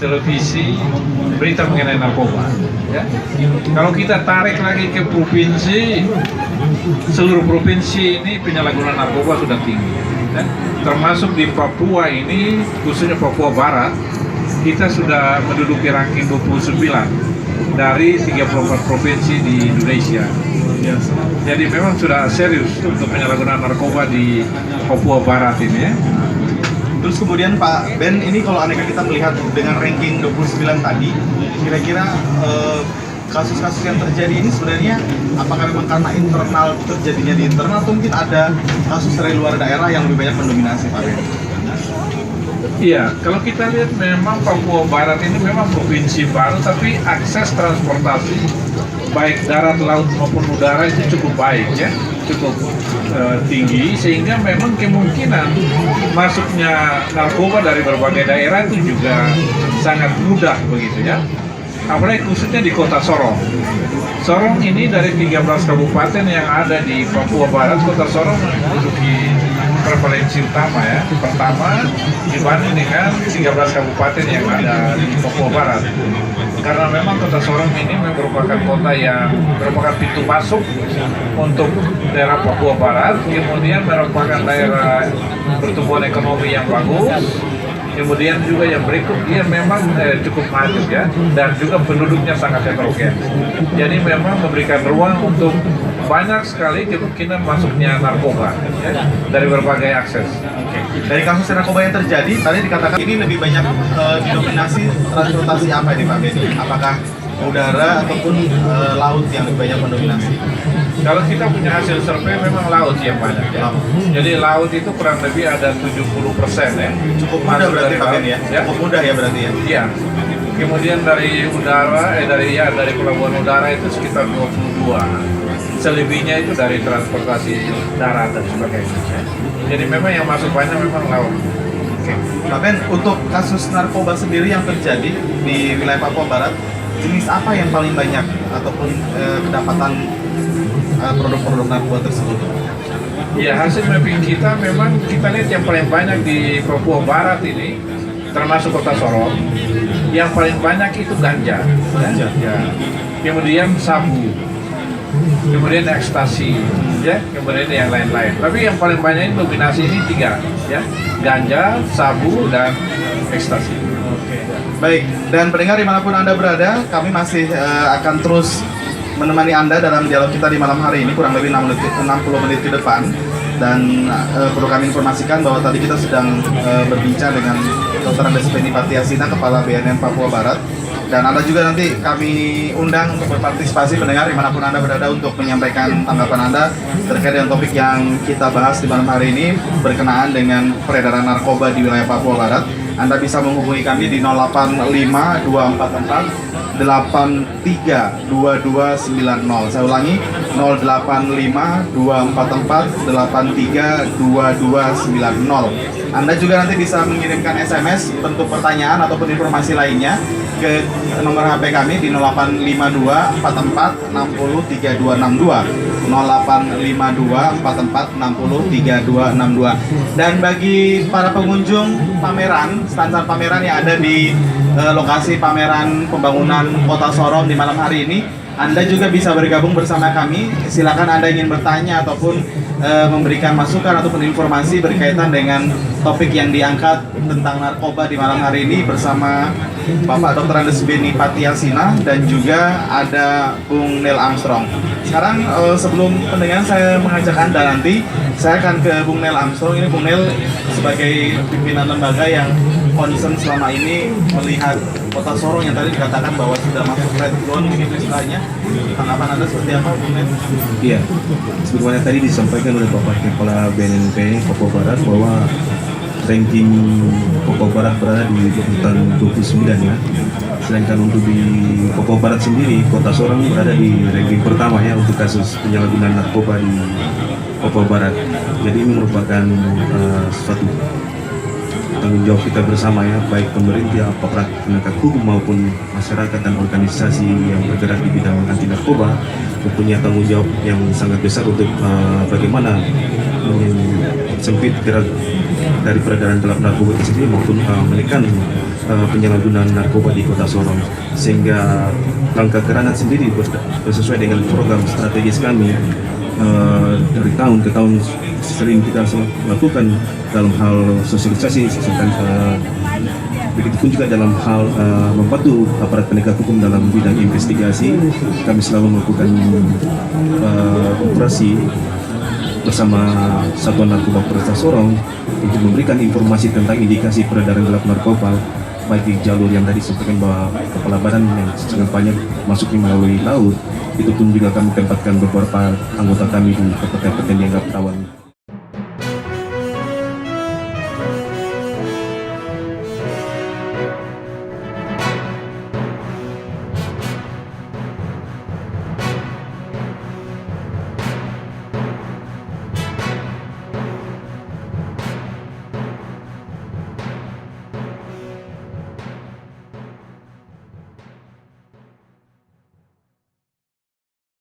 televisi berita mengenai narkoba. Ya. Kalau kita tarik lagi ke provinsi, seluruh provinsi ini penyalahgunaan narkoba sudah tinggi. Ya. Termasuk di Papua ini, khususnya Papua Barat, kita sudah menduduki ranking 29 dari 34 provinsi di Indonesia. Jadi memang sudah serius untuk penyalahgunaan narkoba di Papua Barat ini ya. Terus kemudian Pak Ben, ini kalau aneka kita melihat dengan ranking 29 tadi, kira-kira kasus-kasus yang terjadi ini sebenarnya apakah memang karena internal terjadinya di internal atau mungkin ada kasus dari luar daerah yang lebih banyak mendominasi Pak Ben? Iya, kalau kita lihat memang Papua Barat ini memang provinsi baru, tapi akses transportasi baik darat, laut maupun udara itu cukup baik ya, cukup tinggi, sehingga memang kemungkinan masuknya narkoba dari berbagai daerah itu juga sangat mudah begitu ya. Apalagi khususnya di kota Sorong. Sorong ini dari 13 kabupaten yang ada di Papua Barat, kota Sorong menduduki prevalensi utama ya. Pertama dibanding dengan 13 kabupaten yang ada di Papua Barat. Karena memang kota Sorong ini merupakan kota yang merupakan pintu masuk untuk daerah Papua Barat, kemudian merupakan daerah pertumbuhan ekonomi yang bagus. Kemudian juga yang berikut, dia memang cukup maju ya, dan juga penduduknya sangat heterogen. Jadi memang memberikan ruang untuk banyak sekali kemungkinan masuknya narkoba ya, dari berbagai akses. Dari kasus narkoba yang terjadi, tadi dikatakan ini lebih banyak didominasi transportasi apa ini Pak Ben? Apakah udara ataupun laut yang lebih banyak mendominasi? Kalau kita punya hasil survei memang laut yang banyak ya. Jadi laut itu kurang lebih ada 70% ya. Cukup mudah berarti Pak Ben ya? Cukup mudah ya berarti ya? Iya. Kemudian dari udara, dari pelabuhan udara itu sekitar 22. Selebihnya itu dari transportasi darat dan sebagainya. Jadi memang yang masuk banyak memang laut. Oke. Pak Ben, untuk kasus narkoba sendiri yang terjadi di wilayah Papua Barat, jenis apa yang paling banyak ataupun kedapatan produk-produk narkoba tersebut? Ya, hasil mapping kita memang kita lihat yang paling banyak di Papua Barat ini, termasuk kota Sorong, yang paling banyak itu ganja. Ya. Kemudian sabu, kemudian ekstasi, ya, kemudian yang lain-lain. Tapi yang paling banyak ini dominasi ini 3, ya, ganja, sabu, dan ekstasi. Baik, dan pendengar dimanapun Anda berada, kami masih akan terus menemani Anda dalam dialog kita di malam hari ini, kurang lebih 60 menit ke depan. Dan perlu kami informasikan bahwa tadi kita sedang berbincang dengan Dr. Andes Beni Patiasina, Kepala BNN Papua Barat. Dan Anda juga nanti kami undang untuk berpartisipasi, pendengar dimanapun Anda berada, untuk menyampaikan tanggapan Anda terkait dengan topik yang kita bahas di malam hari ini berkenaan dengan peredaran narkoba di wilayah Papua Barat. Anda bisa menghubungi kami di 085 244 832290. Saya ulangi, 085 244 832290. Anda juga nanti bisa mengirimkan SMS bentuk pertanyaan ataupun informasi lainnya ke nomor HP kami di 0852 44 60 3262. 0852 44 60 3262. Dan bagi para pengunjung pameran, stand pameran yang ada di lokasi pameran pembangunan Kota Sorong di malam hari ini, Anda juga bisa bergabung bersama kami. Silakan Anda ingin bertanya ataupun memberikan masukan ataupun informasi berkaitan dengan topik yang diangkat tentang narkoba di malam hari ini bersama Bapak Dr. Andes Beni Patiasina dan juga ada Bung Neil Armstrong. Sekarang sebelum pendengar saya mengajak Anda nanti, saya akan ke Bung Neil Armstrong. Ini Bung Neil sebagai pimpinan lembaga yang concern selama ini melihat Kota Sorong yang tadi dikatakan bahwa sudah masuk red zone begitu istilahnya. Tanggapan Anda seperti apa, Bung Neil? Iya, sebagaimana tadi disampaikan oleh Bapak Kepala BNNP Papua Barat bahwa ranking Papua Barat berada di urutan 29 ya. Sedangkan untuk di Papua Barat sendiri, Kota Sorong berada di ranking pertama ya untuk kasus penyalahgunaan narkoba di Papua Barat. Jadi ini merupakan suatu tanggung jawab kita bersama ya, baik pemerintah, aparat penegak hukum maupun masyarakat dan organisasi yang bergerak di bidang anti narkoba mempunyai tanggung jawab yang sangat besar untuk bagaimana sempit gerak dari peredaran gelap narkoba itu sendiri maupun menekan penyalahgunaan narkoba di Kota Sorong, sehingga langkah Granat sendiri sesuai dengan program strategis kami dari tahun ke tahun sering kita lakukan dalam hal sosialisasi, begitupun juga dalam hal membantu aparat penegak hukum dalam bidang investigasi. Kami selalu melakukan operasi bersama Satuan Narkoba Polres Sorong untuk memberikan informasi tentang indikasi peredaran gelap narkoba, baik di jalur yang tadi disampaikan bahwa kepala badan yang sangat banyak masuknya melalui laut. Itu pun juga kami tempatkan beberapa anggota kami di kota-kota yang dianggap rawan.